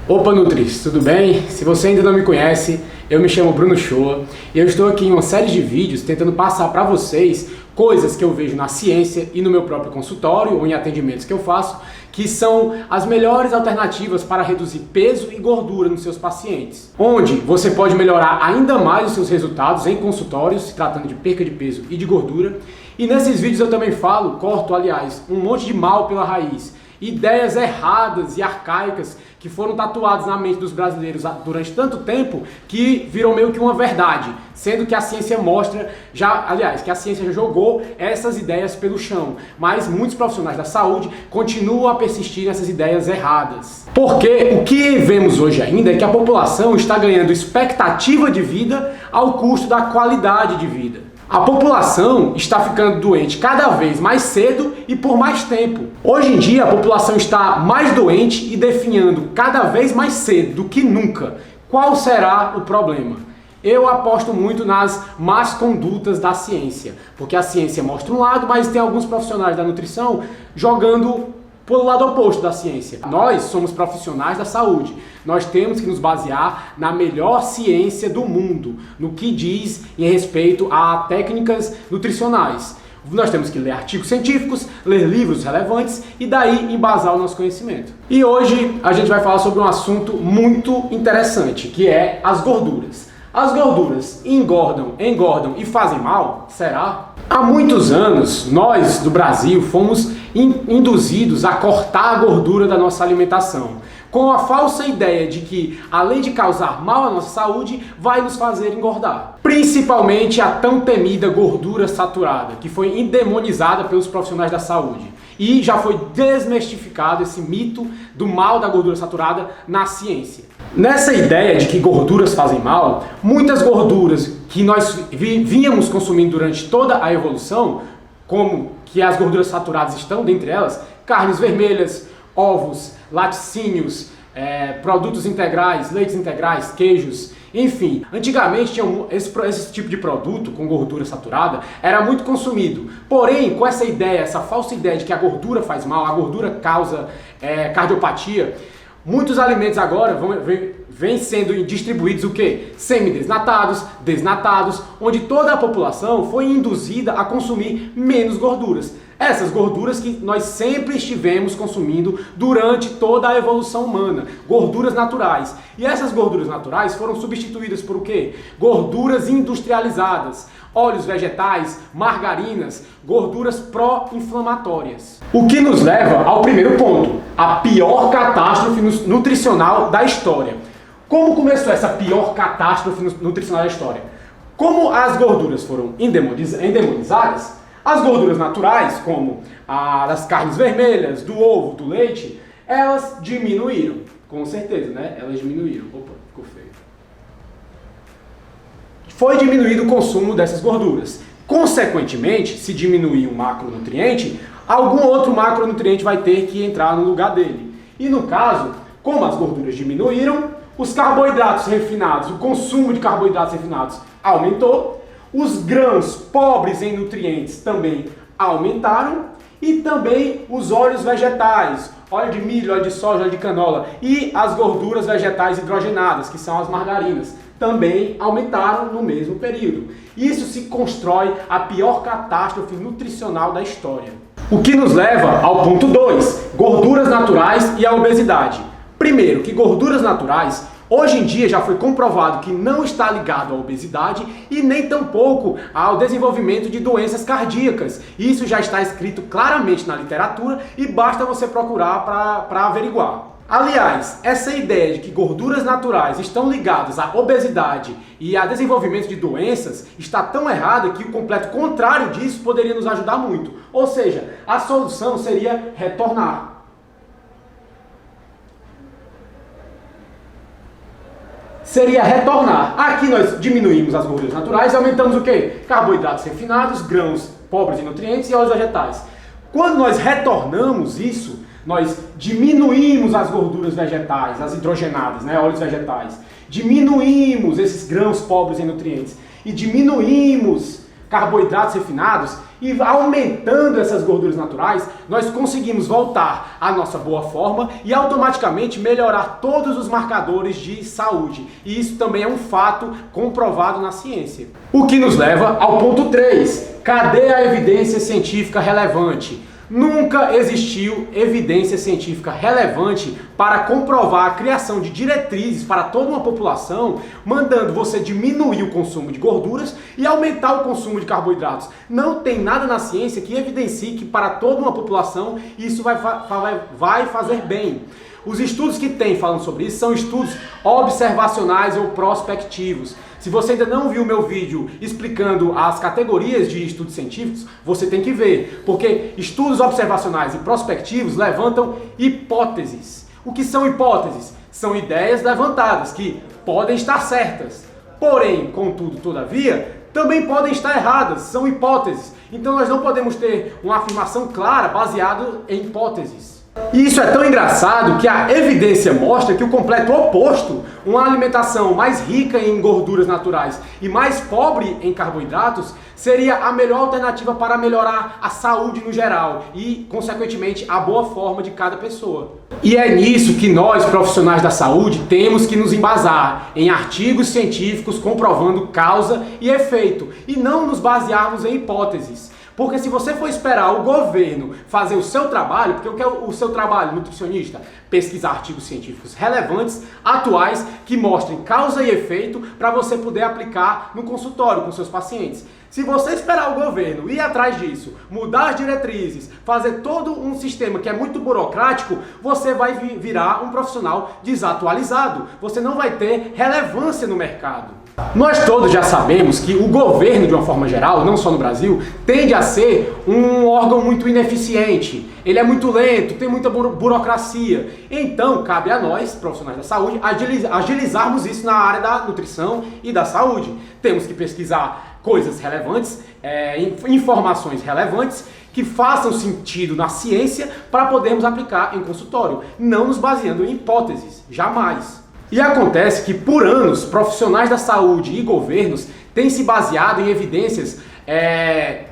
Opa Nutris, tudo bem? Se você ainda não me conhece, eu me chamo Bruno Shoa e eu estou aqui em uma série de vídeos tentando passar para vocês coisas que eu vejo na ciência e no meu próprio consultório ou em atendimentos que eu faço, que são as melhores alternativas para reduzir peso e gordura nos seus pacientes, onde você pode melhorar ainda mais os seus resultados em consultórios, se tratando de perca de peso e de gordura. E nesses vídeos eu também corto, aliás, um monte de mal pela raiz, ideias erradas e arcaicas que foram tatuadas na mente dos brasileiros durante tanto tempo que viram meio que uma verdade, sendo que a ciência mostra, que a ciência já jogou essas ideias pelo chão, mas muitos profissionais da saúde continuam a persistir nessas ideias erradas. Porque o que vemos hoje ainda é que a população está ganhando expectativa de vida ao custo da qualidade de vida. A população está ficando doente cada vez mais cedo e por mais tempo. Hoje em dia a população está mais doente e definhando cada vez mais cedo do que nunca. Qual será o problema? Eu aposto muito nas más condutas da ciência, porque a ciência mostra um lado, mas tem alguns profissionais da nutrição jogando pelo lado oposto da ciência. Nós somos profissionais da saúde. Nós temos que nos basear na melhor ciência do mundo, no que diz em respeito a técnicas nutricionais. Nós temos que ler artigos científicos, ler livros relevantes e daí embasar o nosso conhecimento. E hoje a gente vai falar sobre um assunto muito interessante, que é as gorduras. As gorduras engordam e fazem mal? Será? Há muitos anos, nós do Brasil fomos induzidos a cortar a gordura da nossa alimentação, com a falsa ideia de que, além de causar mal à nossa saúde, vai nos fazer engordar. Principalmente a tão temida gordura saturada, que foi endemonizada pelos profissionais da saúde. E já foi desmistificado esse mito do mal da gordura saturada na ciência. Nessa ideia de que gorduras fazem mal, muitas gorduras que nós vínhamos consumindo durante toda a evolução, como que as gorduras saturadas estão dentre elas, carnes vermelhas, ovos, laticínios, produtos integrais, leites integrais, queijos, enfim. Antigamente tinha esse tipo de produto com gordura saturada era muito consumido. Porém, com essa falsa ideia de que a gordura faz mal, a gordura causa cardiopatia, muitos alimentos agora vêm sendo distribuídos o quê? Semi-desnatados, desnatados, onde toda a população foi induzida a consumir menos gorduras. Essas gorduras que nós sempre estivemos consumindo durante toda a evolução humana, gorduras naturais. E essas gorduras naturais foram substituídas por o quê? Gorduras industrializadas, óleos vegetais, margarinas, gorduras pró-inflamatórias. O que nos leva ao primeiro ponto, a pior catástrofe nutricional da história. Como começou essa pior catástrofe nutricional da história? Como as gorduras foram endemonizadas, as gorduras naturais, como das carnes vermelhas, do ovo, do leite, elas diminuíram. Com certeza, né? Elas diminuíram. Opa, ficou feio. Foi diminuído o consumo dessas gorduras. Consequentemente, se diminuir um macronutriente, algum outro macronutriente vai ter que entrar no lugar dele. E no caso, como as gorduras diminuíram, os carboidratos refinados, o consumo de carboidratos refinados aumentou, os grãos pobres em nutrientes também aumentaram e também os óleos vegetais, óleo de milho, óleo de soja, óleo de canola e as gorduras vegetais hidrogenadas, que são as margarinas, também aumentaram no mesmo período. Isso se constrói a pior catástrofe nutricional da história. O que nos leva ao ponto 2, gorduras naturais e a obesidade. Primeiro, que gorduras naturais hoje em dia já foi comprovado que não está ligado à obesidade e nem tampouco ao desenvolvimento de doenças cardíacas. Isso já está escrito claramente na literatura e basta você procurar para averiguar. Aliás, essa ideia de que gorduras naturais estão ligadas à obesidade e a desenvolvimento de doenças está tão errada que o completo contrário disso poderia nos ajudar muito. Ou seja, a solução seria retornar. Aqui nós diminuímos as gorduras naturais e aumentamos o quê? Carboidratos refinados, grãos pobres em nutrientes e óleos vegetais. Quando nós retornamos isso, nós diminuímos as gorduras vegetais, as hidrogenadas, óleos vegetais. Diminuímos esses grãos pobres em nutrientes e diminuímos carboidratos refinados e aumentando essas gorduras naturais, nós conseguimos voltar à nossa boa forma e automaticamente melhorar todos os marcadores de saúde. E isso também é um fato comprovado na ciência. O que nos leva ao ponto 3. Cadê a evidência científica relevante? Nunca existiu evidência científica relevante para comprovar a criação de diretrizes para toda uma população, mandando você diminuir o consumo de gorduras e aumentar o consumo de carboidratos. Não tem nada na ciência que evidencie que para toda uma população isso vai fazer bem. Os estudos que tem falando sobre isso são estudos observacionais ou prospectivos. Se você ainda não viu o meu vídeo explicando as categorias de estudos científicos, você tem que ver, porque estudos observacionais e prospectivos levantam hipóteses. O que são hipóteses? São ideias levantadas que podem estar certas, porém, contudo, todavia, também podem estar erradas, são hipóteses. Então nós não podemos ter uma afirmação clara baseada em hipóteses. E isso é tão engraçado que a evidência mostra que o completo oposto, uma alimentação mais rica em gorduras naturais e mais pobre em carboidratos, seria a melhor alternativa para melhorar a saúde no geral e, consequentemente, a boa forma de cada pessoa. E é nisso que nós, profissionais da saúde, temos que nos embasar em artigos científicos comprovando causa e efeito e não nos basearmos em hipóteses. Porque se você for esperar o governo fazer o seu trabalho, porque o que é o seu trabalho, nutricionista? Pesquisar artigos científicos relevantes, atuais, que mostrem causa e efeito para você poder aplicar no consultório com seus pacientes. Se você esperar o governo ir atrás disso, mudar as diretrizes, fazer todo um sistema que é muito burocrático, você vai virar um profissional desatualizado. Você não vai ter relevância no mercado. Nós todos já sabemos que o governo, de uma forma geral, não só no Brasil, tende a ser um órgão muito ineficiente. Ele é muito lento, tem muita burocracia. Então, cabe a nós, profissionais da saúde, agilizarmos isso na área da nutrição e da saúde. Temos que pesquisar coisas relevantes, informações relevantes, que façam sentido na ciência para podermos aplicar em consultório, não nos baseando em hipóteses, jamais. E acontece que, por anos, profissionais da saúde e governos têm se baseado em evidências,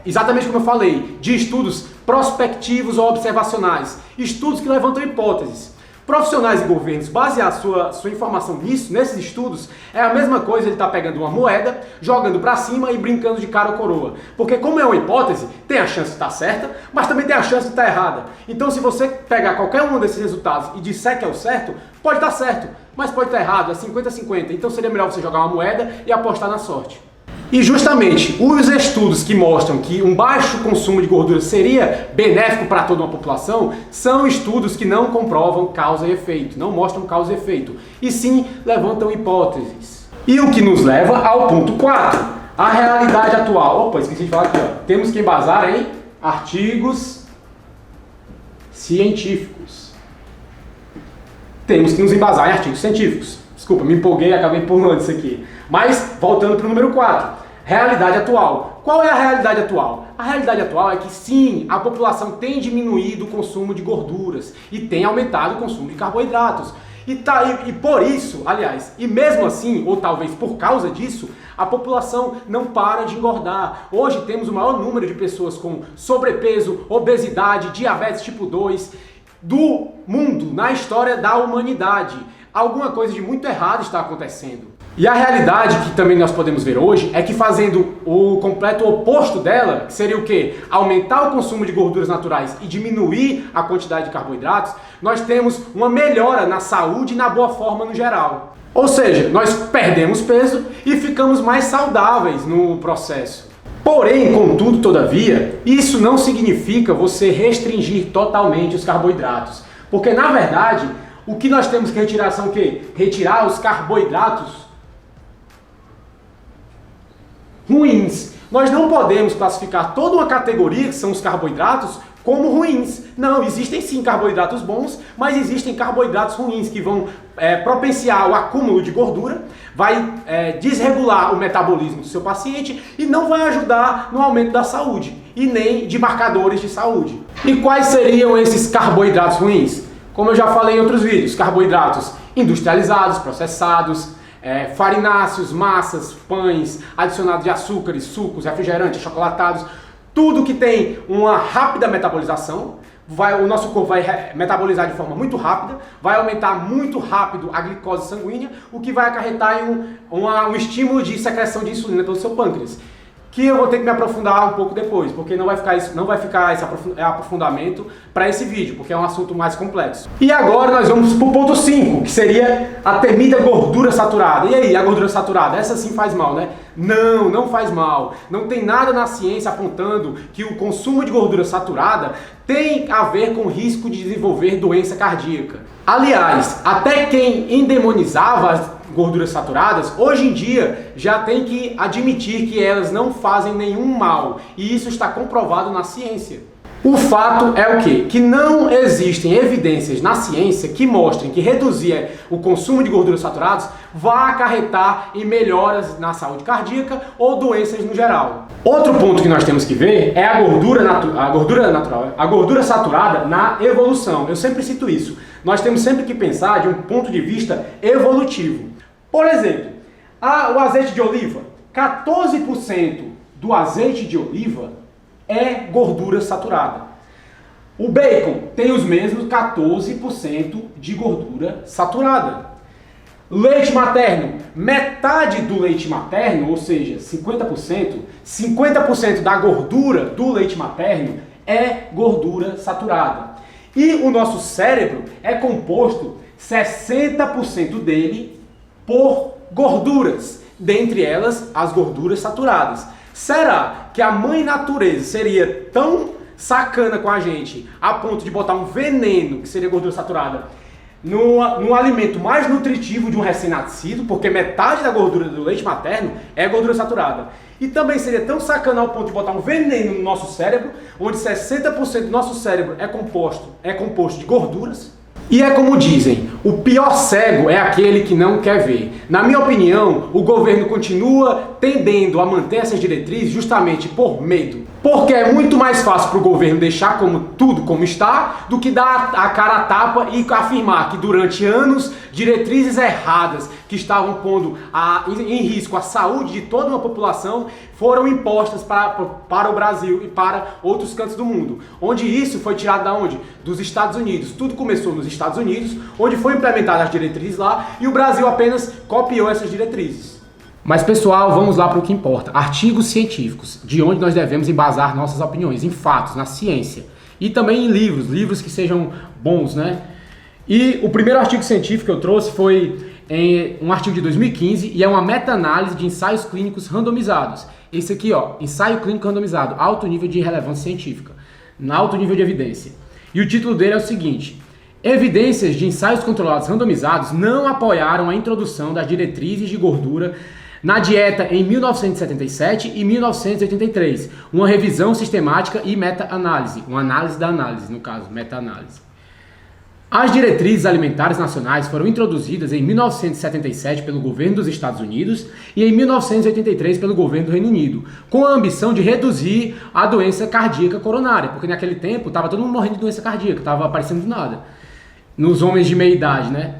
exatamente como eu falei, de estudos prospectivos ou observacionais, estudos que levantam hipóteses. Profissionais e governos basear sua informação nesses estudos, é a mesma coisa ele estar pegando uma moeda, jogando para cima e brincando de cara ou coroa. Porque como é uma hipótese, tem a chance de estar certa, mas também tem a chance de estar errada. Então se você pegar qualquer um desses resultados e disser que é o certo, pode estar certo, mas pode estar errado, é 50-50. Então seria melhor você jogar uma moeda e apostar na sorte. E justamente os estudos que mostram que um baixo consumo de gordura seria benéfico para toda uma população são estudos que não comprovam causa e efeito, não mostram causa e efeito, e sim levantam hipóteses. E o que nos leva ao ponto 4, a realidade atual. Opa, esqueci de falar aqui, ó. Temos que embasar em artigos científicos. Temos que nos embasar em artigos científicos. Desculpa, me empolguei e acabei pulando isso aqui. Mas, voltando para o número 4, realidade atual. Qual é a realidade atual? A realidade atual é que sim, a população tem diminuído o consumo de gorduras e tem aumentado o consumo de carboidratos. E por isso, aliás, e mesmo assim, ou talvez por causa disso, a população não para de engordar. Hoje temos o maior número de pessoas com sobrepeso, obesidade, diabetes tipo 2 do mundo, na história da humanidade. Alguma coisa de muito errado está acontecendo. E a realidade que também nós podemos ver hoje é que fazendo o completo oposto dela, que seria o quê? Aumentar o consumo de gorduras naturais e diminuir a quantidade de carboidratos, nós temos uma melhora na saúde e na boa forma no geral. Ou seja, nós perdemos peso e ficamos mais saudáveis no processo. Porém, contudo, todavia, isso não significa você restringir totalmente os carboidratos. Porque, na verdade, o que nós temos que retirar são o quê? Retirar os carboidratos ruins. Nós não podemos classificar toda uma categoria, que são os carboidratos, como ruins. Não, existem sim carboidratos bons, mas existem carboidratos ruins que vão propiciar o acúmulo de gordura, vai desregular o metabolismo do seu paciente e não vai ajudar no aumento da saúde e nem de marcadores de saúde. E quais seriam esses carboidratos ruins? Como eu já falei em outros vídeos, carboidratos industrializados, processados, farináceos, massas, pães, adicionados de açúcares, sucos, refrigerantes, chocolatados, tudo que tem uma rápida metabolização. O nosso corpo vai metabolizar de forma muito rápida, vai aumentar muito rápido a glicose sanguínea, o que vai acarretar em um estímulo de secreção de insulina pelo seu pâncreas. Que eu vou ter que me aprofundar um pouco depois, porque não vai ficar esse aprofundamento para esse vídeo, porque é um assunto mais complexo. E agora nós vamos para o ponto 5, que seria a temida gordura saturada. E aí, a gordura saturada? Essa sim faz mal, né? Não, não faz mal. Não tem nada na ciência apontando que o consumo de gordura saturada tem a ver com risco de desenvolver doença cardíaca. Aliás, até quem endemonizava as gorduras saturadas, hoje em dia já tem que admitir que elas não fazem nenhum mal, e isso está comprovado na ciência. O fato é o quê? Que não existem evidências na ciência que mostrem que reduzir o consumo de gorduras saturadas vai acarretar em melhoras na saúde cardíaca ou doenças no geral. Outro ponto que nós temos que ver é a gordura saturada na evolução. Eu sempre cito isso. Nós temos sempre que pensar de um ponto de vista evolutivo. Por exemplo, o azeite de oliva, 14% do azeite de oliva é gordura saturada. O bacon tem os mesmos 14% de gordura saturada. Leite materno, metade do leite materno, ou seja, 50% da gordura do leite materno é gordura saturada. E o nosso cérebro é composto 60% dele por gorduras, dentre elas as gorduras saturadas. Será que a mãe natureza seria tão sacana com a gente a ponto de botar um veneno, que seria gordura saturada, no alimento mais nutritivo de um recém-nascido, porque metade da gordura do leite materno é gordura saturada? E também seria tão sacana ao ponto de botar um veneno no nosso cérebro, onde 60% do nosso cérebro é composto de gorduras? E é como dizem, o pior cego é aquele que não quer ver. Na minha opinião, o governo continua tendendo a manter essas diretrizes justamente por medo. Porque é muito mais fácil para o governo deixar tudo como está do que dar a cara a tapa e afirmar que durante anos diretrizes erradas que estavam pondo em risco a saúde de toda uma população foram impostas para o Brasil e para outros cantos do mundo. Onde isso foi tirado da onde? Dos Estados Unidos. Tudo começou nos Estados Unidos, onde foi implementadas as diretrizes lá e o Brasil apenas copiou essas diretrizes. Mas pessoal, vamos lá para o que importa. Artigos científicos, de onde nós devemos embasar nossas opiniões, em fatos, na ciência. E também em livros que sejam bons, né? E o primeiro artigo científico que eu trouxe foi um artigo de 2015 e é uma meta-análise de ensaios clínicos randomizados. Esse aqui, ensaio clínico randomizado, alto nível de relevância científica, alto nível de evidência. E o título dele é o seguinte: evidências de ensaios controlados randomizados não apoiaram a introdução das diretrizes de gordura na dieta em 1977 e 1983, uma revisão sistemática e meta-análise, uma análise da análise, no caso, meta-análise. As diretrizes alimentares nacionais foram introduzidas em 1977 pelo governo dos Estados Unidos e em 1983 pelo governo do Reino Unido, com a ambição de reduzir a doença cardíaca coronária, porque naquele tempo estava todo mundo morrendo de doença cardíaca, estava aparecendo do nada, nos homens de meia idade, né?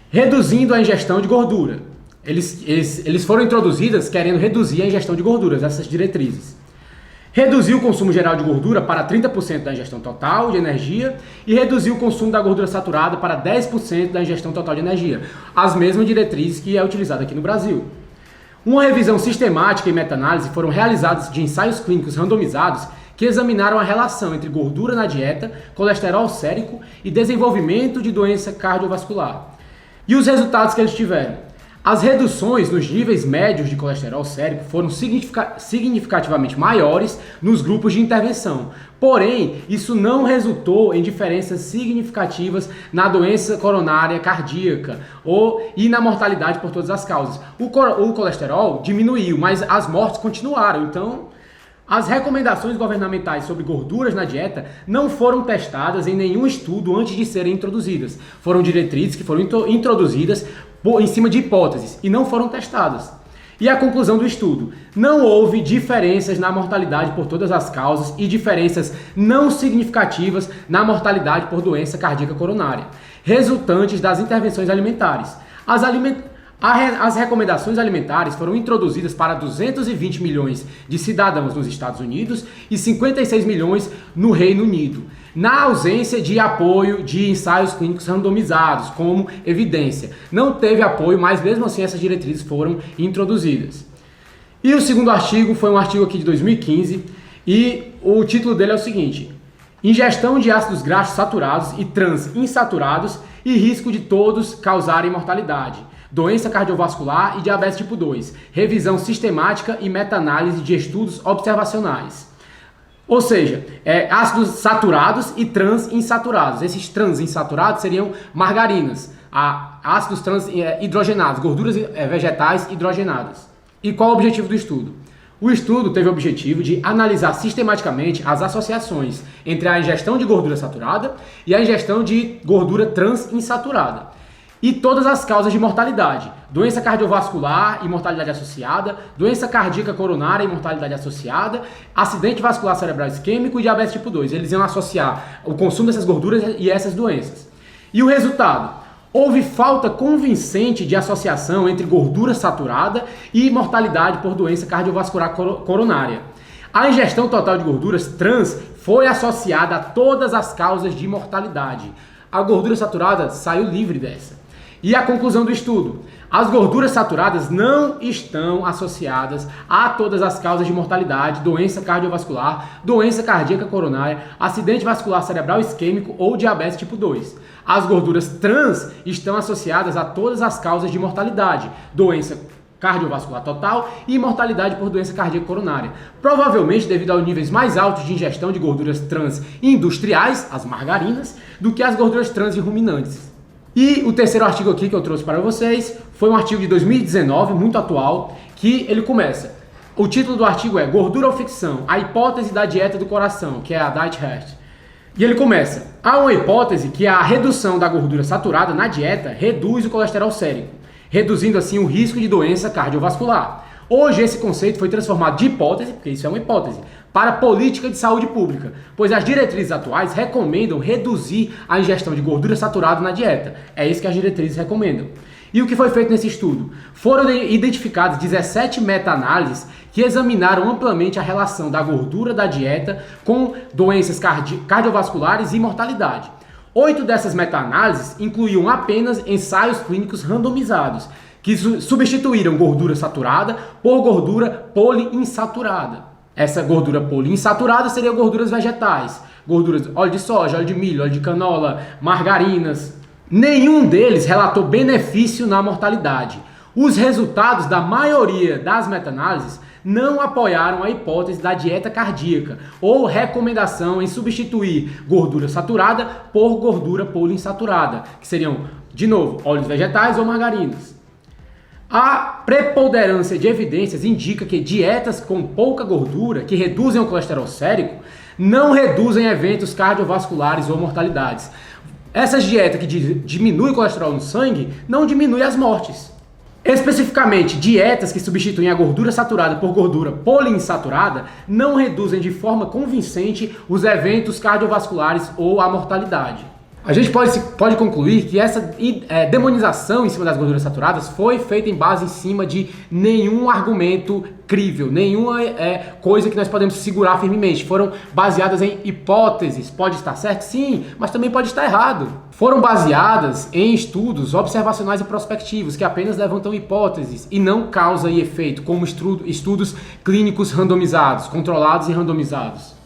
Reduzindo a ingestão de gordura. Eles foram introduzidas querendo reduzir a ingestão de gorduras, essas diretrizes. Reduzir o consumo geral de gordura para 30% da ingestão total de energia e reduzir o consumo da gordura saturada para 10% da ingestão total de energia. As mesmas diretrizes que é utilizada aqui no Brasil. Uma revisão sistemática e meta-análise foram realizadas de ensaios clínicos randomizados que examinaram a relação entre gordura na dieta, colesterol sérico e desenvolvimento de doença cardiovascular. E os resultados que eles tiveram? As reduções nos níveis médios de colesterol sérico foram significativamente maiores nos grupos de intervenção. Porém, isso não resultou em diferenças significativas na doença coronária cardíaca e na mortalidade por todas as causas. O colesterol diminuiu, mas as mortes continuaram. Então, as recomendações governamentais sobre gorduras na dieta não foram testadas em nenhum estudo antes de serem introduzidas. Foram diretrizes que foram introduzidas em cima de hipóteses e não foram testadas. E a conclusão do estudo: não houve diferenças na mortalidade por todas as causas e diferenças não significativas na mortalidade por doença cardíaca coronária, resultantes das intervenções alimentares. As recomendações alimentares foram introduzidas para 220 milhões de cidadãos nos Estados Unidos e 56 milhões no Reino Unido, na ausência de apoio de ensaios clínicos randomizados como evidência. Não teve apoio, mas mesmo assim essas diretrizes foram introduzidas. E o segundo artigo foi um artigo aqui de 2015 e o título dele é o seguinte: ingestão de ácidos graxos saturados e transinsaturados e risco de todos causarem mortalidade, doença cardiovascular e diabetes tipo 2, revisão sistemática e meta-análise de estudos observacionais. Ou seja, ácidos saturados e transinsaturados. Esses transinsaturados seriam margarinas, ácidos hidrogenados, gorduras vegetais hidrogenadas. E qual o objetivo do estudo? O estudo teve o objetivo de analisar sistematicamente as associações entre a ingestão de gordura saturada e a ingestão de gordura transinsaturada e todas as causas de mortalidade: doença cardiovascular e mortalidade associada, doença cardíaca coronária e mortalidade associada, acidente vascular cerebral isquêmico e diabetes tipo 2. Eles iam associar o consumo dessas gorduras e essas doenças. E o resultado? Houve falta convincente de associação entre gordura saturada e mortalidade por doença cardiovascular coronária. A ingestão total de gorduras trans foi associada a todas as causas de mortalidade. A gordura saturada saiu livre dessa. E a conclusão do estudo: as gorduras saturadas não estão associadas a todas as causas de mortalidade, doença cardiovascular, doença cardíaca coronária, acidente vascular cerebral isquêmico ou diabetes tipo 2. As gorduras trans estão associadas a todas as causas de mortalidade, doença cardiovascular total e mortalidade por doença cardíaca coronária, provavelmente devido aos níveis mais altos de ingestão de gorduras trans industriais, as margarinas, do que as gorduras trans de ruminantes. E o terceiro artigo aqui que eu trouxe para vocês foi um artigo de 2019, muito atual, que ele começa. O título do artigo é Gordura ou Ficção? A hipótese da dieta do coração, que é a Diet Heart. E ele começa: há uma hipótese que a redução da gordura saturada na dieta reduz o colesterol sérico, reduzindo assim o risco de doença cardiovascular. Hoje esse conceito foi transformado de hipótese, porque isso é uma hipótese, para política de saúde pública, pois as diretrizes atuais recomendam reduzir a ingestão de gordura saturada na dieta. É isso que as diretrizes recomendam. E o que foi feito nesse estudo? Foram identificadas 17 meta-análises que examinaram amplamente a relação da gordura da dieta com doenças cardiovasculares e mortalidade. 8 dessas meta-análises incluíam apenas ensaios clínicos randomizados, que substituíram gordura saturada por gordura poliinsaturada. Essa gordura poliinsaturada seria gorduras vegetais, gorduras óleo de soja, óleo de milho, óleo de canola, margarinas. Nenhum deles relatou benefício na mortalidade. Os resultados da maioria das meta-análises não apoiaram a hipótese da dieta cardíaca ou recomendação em substituir gordura saturada por gordura poliinsaturada, que seriam, de novo, óleos vegetais ou margarinas. A preponderância de evidências indica que dietas com pouca gordura, que reduzem o colesterol sérico, não reduzem eventos cardiovasculares ou mortalidades. Essas dietas que diminuem o colesterol no sangue não diminuem as mortes. Especificamente, dietas que substituem a gordura saturada por gordura poliinsaturada não reduzem de forma convincente os eventos cardiovasculares ou a mortalidade. A gente pode concluir que essa demonização em cima das gorduras saturadas foi feita em base em cima de nenhum argumento crível, nenhuma coisa que nós podemos segurar firmemente. Foram baseadas em hipóteses. Pode estar certo? Sim, mas também pode estar errado. Foram baseadas em estudos observacionais e prospectivos que apenas levantam hipóteses e não causa e efeito, como estudos clínicos randomizados, controlados e randomizados.